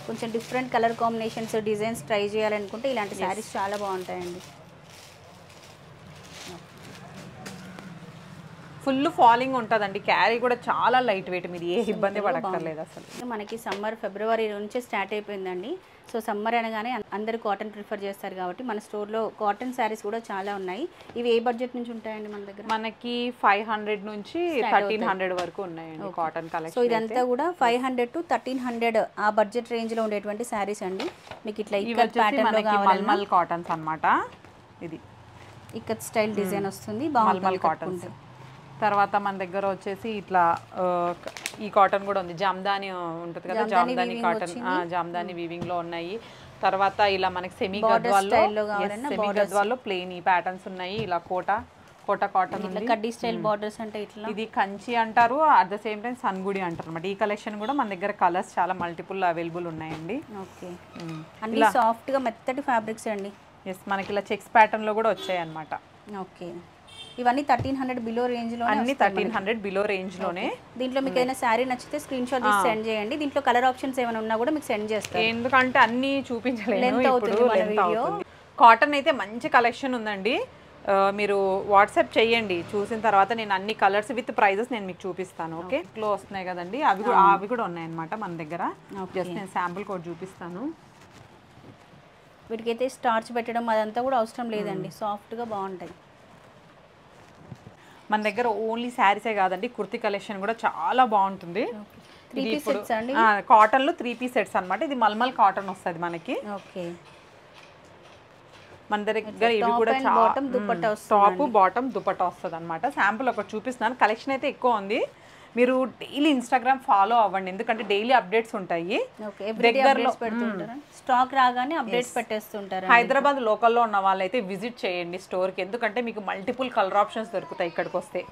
[SPEAKER 1] కొంచెం different colour combinations designs try చేయాలనుకుంటే ఇలాంటి శారీస్ చాలా బాగుంటాయండి.
[SPEAKER 2] ఫుల్ ఫాలింగ్ ఉంటుందండి. క్యారీ కూడా చాలా లైట్ వెయిట్. మీరు ఏ ఇబ్బంది పడక్కర్లేదు అసలు.
[SPEAKER 1] మనకి సమ్మర్ ఫిబ్రవరి నుంచి స్టార్ట్ అయిపోయిందండి. సో సమ్మర్ అనగానే అందరూ కాటన్ ప్రిఫర్ చేస్తారు కాబట్టి మన స్టోర్లో కాటన్ శారీస్ కూడా చాలా ఉన్నాయి. ఇవి ఏ బడ్జెట్ నుంచి ఉంటాయండి మన దగ్గర?
[SPEAKER 2] మనకి 500 నుంచి 1300 వరకు ఉన్నాయండి కాటన్ కలెక్షన్.
[SPEAKER 1] సో ఇదంతా కూడా 500 to 1300 ఆ బడ్జెట్ రేంజ్లో ఉండేటువంటి శారీస్ అండి. మీకు ఇట్లా ఇక్కత్ ప్యాటర్న్లో కావాలన్నా
[SPEAKER 2] మల్మల్ కాటన్స్ అన్నమాట. ఇది
[SPEAKER 1] ఇక్కత్ స్టైల్ డిజైన్ వస్తుంది. బాగుంటుంది
[SPEAKER 2] కాటన్స్. తర్వాత మన దగ్గర వచ్చేసి ఇట్లా ఈ కాటన్ కూడా ఉంది. జామ్దాని ఉంటుంది కదా, జామ్దాని కాటన్, జామ్దాని వీవింగ్ లో ఉన్నాయి. తర్వాత ఇలా మనకి సెమీ గద్వాల్లో ప్లెయిన్ ఈ ప్యాటర్న్స్ ఉన్నాయి. ఇలా కోట కాటన్ ఉంది.
[SPEAKER 1] కడ్డీ స్టైల్ బార్డర్స్ అంటే ఇట్లా
[SPEAKER 2] ఇది కంచి అంటారు, అట్ ద సేమ్ టైం సన్గుడి అంటారు అన్నమాట. ఈ కలెక్షన్ కూడా మన దగ్గర కలర్స్ చాలా మల్టిపుల్ అవైలబుల్ ఉన్నాయండి.
[SPEAKER 1] ఓకే అన్ని సాఫ్ట్ గా మెత్తటి ఫ్యాబ్రిక్స్ అండి.
[SPEAKER 2] ఎస్ మనకి ఇలా చెక్స్ ప్యాటర్న్ లో కూడా వచ్చాయి అన్నమాట.
[SPEAKER 1] ఓకే ఇవన్నీ 1300 బిలో రేంజ్ లో
[SPEAKER 2] అన్ని 1300 బిలో రేంజ్ లోనే.
[SPEAKER 1] దీంట్లో మీకు ఏదైనా శారీ నచ్చితే స్క్రీన్ షాట్ తీసి సెండ్ చేయండి. దీంట్లో కలర్ ఆప్షన్స్ ఏమైనా ఉన్నా కూడా మీకు సెండ్ చేస్తాను,
[SPEAKER 2] ఎందుకంటే అన్ని చూపించలేను,
[SPEAKER 1] లెంత్ అవుతుంది మన వీడియో.
[SPEAKER 2] కాటన్ అయితే మంచి కలెక్షన్ ఉందండి, మీరు వాట్సాప్ చేయండి, చూసిన తర్వాత నేను అన్ని కలర్స్ విత్ ప్రైజెస్ నేను మీకు చూపిస్తాను. ఓకే, లో వస్తున్నాయి కదండి, అవి కూడా ఉన్నాయన్నమాట మన దగ్గర. జస్ట్ నేను శాంపుల్ కోడ్ చూపిస్తాను.
[SPEAKER 1] వీటికైతే స్టార్చ్ పెట్టడం అదంతా కూడా అవసరం లేదండి, సాఫ్ట్గా బాగుంటాయి.
[SPEAKER 2] మన దగ్గర ఓన్లీ శారీసే కాదండి, కుర్తీ కలెక్షన్ కూడా చాలా బాగుంటుంది.
[SPEAKER 1] 3 పీస్ సెట్స్ అండి,
[SPEAKER 2] కాటన్లో 3 పీస్ సెట్స్ అనమాట. ఇది మల్మల్ కాటన్ వస్తుంది మనకి.
[SPEAKER 1] ఓకే,
[SPEAKER 2] మన దగ్గర ఇవి కూడా టాప్ బాటమ్ దుపట్టా వస్తుంది అనమాట. శాంపుల్ ఒకటి చూపిస్తున్నాను. కలెక్షన్ అయితే ఎక్కువ ఉంది, మీరు డైలీ ఇన్స్టాగ్రామ్ ఫాలో అవ్వండి, ఎందుకంటే డైలీ అప్డేట్స్ ఉంటాయి.
[SPEAKER 1] దగ్గరలో స్టాక్ రాగానే అప్డేట్స్ పెట్టేస్తుంటారు.
[SPEAKER 2] హైదరాబాద్ లోకల్లో ఉన్న వాళ్ళైతే విజిట్ చేయండి స్టోర్కి, ఎందుకంటే మీకు మల్టిపుల్ కలర్ ఆప్షన్స్ దొరుకుతాయి ఇక్కడికి వస్తే.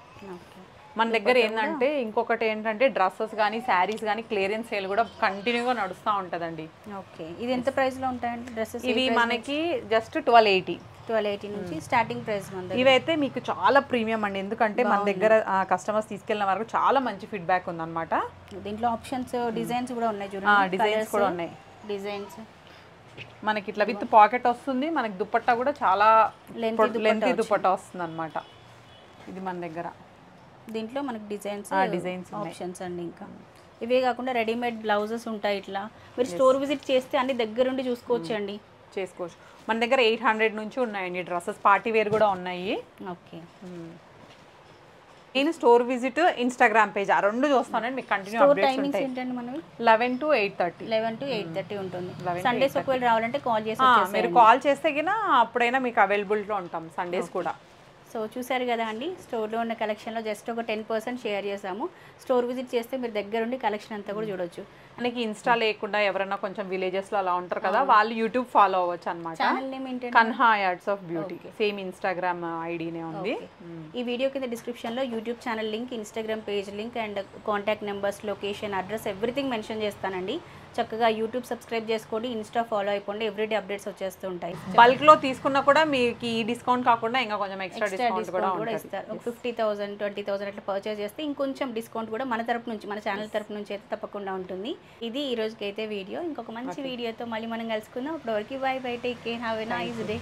[SPEAKER 2] మన దగ్గర ఏంటంటే ఇంకొకటి ఏంటంటే డ్రెస్సెస్ కానీ శారీస్ కానీ క్లియరెన్స్ సేల్ కూడా కంటిన్యూగా నడుస్తూ ఉంటుందండి.
[SPEAKER 1] ఓకే, ఇది ఎంత ప్రైస్లో ఉంటాయండి డ్రెస్సెస్?
[SPEAKER 2] ఇవి మనకి జస్ట్ 1280
[SPEAKER 1] నుంచి స్టార్టింగ్ ప్రైస్.
[SPEAKER 2] ఇవైతే మీకు చాలా ప్రీమియం అండి, ఎందుకంటే మన దగ్గర కస్టమర్స్ తీసుకెళ్ళిన వరకు చాలా మంచి ఫీడ్బ్యాక్ ఉందన్నమాట.
[SPEAKER 1] దీంట్లో ఆప్షన్స్ డిజైన్స్ కూడా ఉన్నాయి చూడండి,
[SPEAKER 2] డిజైన్స్ కూడా ఉన్నాయి.
[SPEAKER 1] డిజైన్స్
[SPEAKER 2] మనకి ఇట్లా విత్ పాకెట్ వస్తుంది, మనకి దుపట్టా కూడా చాలా లెంతీ దుపట్టా వస్తుంది అనమాట. ఇది మన దగ్గర
[SPEAKER 1] దీంట్లో మనకి డిజైన్స్ ఆప్షన్స్ అండి. ఇంకా ఇవే కాకుండా రెడీమేడ్ బ్లౌజెస్ ఉంటాయి. ఇట్లా మీరు స్టోర్ విజిట్ చేస్తే అన్ని దగ్గరుండి చూసుకోవచ్చు అండి,
[SPEAKER 2] చేసుకోవచ్చు. మన దగ్గర 800 నుంచి ఉన్నాయండి డ్రెస్సెస్, పార్టీ వేర్ కూడా ఉన్నాయి.
[SPEAKER 1] ఓకే,
[SPEAKER 2] నేను స్టోర్ విజిట్ ఇన్స్టాగ్రామ్ పేజ్ ఆ రెండు చూస్తానండి, మీకు కంటిన్యూ అప్డేట్స్ ఉంటాయి. 11 to 8:30
[SPEAKER 1] ఉంటుంది. సండేస్ ఒకవేళ రావాలంటే కాల్ చేసి
[SPEAKER 2] మీరు కాల్ చేస్తే గినా అప్పుడైనా మీకు అవైలబుల్గా ఉంటాం సండేస్ కూడా.
[SPEAKER 1] సో చూసారు కదా అండి, స్టోర్లో ఉన్న కలెక్షన్లో జస్ట్ ఒక 10% షేర్ చేసాము. స్టోర్ విజిట్ చేస్తే మీరు దగ్గరుండి కలెక్షన్ అంతా కూడా చూడొచ్చు.
[SPEAKER 2] మనకి ఇన్స్టా లేకుండా ఎవరైనా కొంచెం విలేజెస్లో అలా ఉంటారు కదా, వాళ్ళు యూట్యూబ్ ఫాలో అవ్వచ్చు అనమాట.
[SPEAKER 1] ఛానల్ నేమ్ ఏంటంటే
[SPEAKER 2] Kanha ads of beauty, same Instagram ఐడినే ఉంది.
[SPEAKER 1] ఈ వీడియో కింద డిస్క్రిప్షన్లో YouTube channel link, Instagram page link and contact numbers, location, address everything mention చేస్తానండి. చక్కగా యూట్యూబ్ సబ్స్క్రైబ్ చేసుకోండి, ఇన్స్టా ఫాలో అయిపోండి, ఎవ్రీడే అప్డేట్స్ వచ్చేస్తూ ఉంటాయి.
[SPEAKER 2] బల్క్లో తీసుకున్నా కూడా మీకు ఈ డిస్కౌంట్ కాకుండా ఇంకా కొంచెం ఎక్స్ట్రా డిస్కౌంట్ కూడా
[SPEAKER 1] ఇస్తారు. 50,000 20,000 అట్లా పర్చేస్ చేస్తే ఇంకొంచెం డిస్కౌంట్ కూడా మన తరపు నుంచి, మన ఛానల్ తరపు నుంచి అయితే తప్పకుండా ఉంటుంది. ఇది ఈ రోజుకైతే వీడియో. ఇంకొక మంచి వీడియోతో మళ్ళీ మనం కలుసుకుందాం. అప్పటివరకు by by, take care, have a nice day.